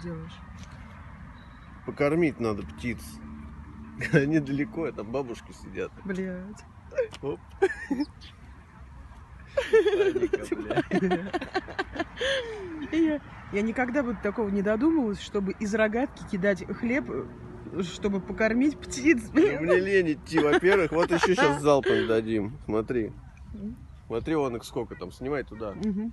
делаешь? Покормить надо птиц. Они далеко, там бабушки сидят. Блядь. Оп. Паника, бля. Я никогда бы такого не додумалась, чтобы из рогатки кидать хлеб, чтобы покормить птиц. Ну, мне лень идти, во-первых. Вот еще сейчас залпом дадим. Смотри. Смотри, вон их сколько там. Снимай туда. Мгм.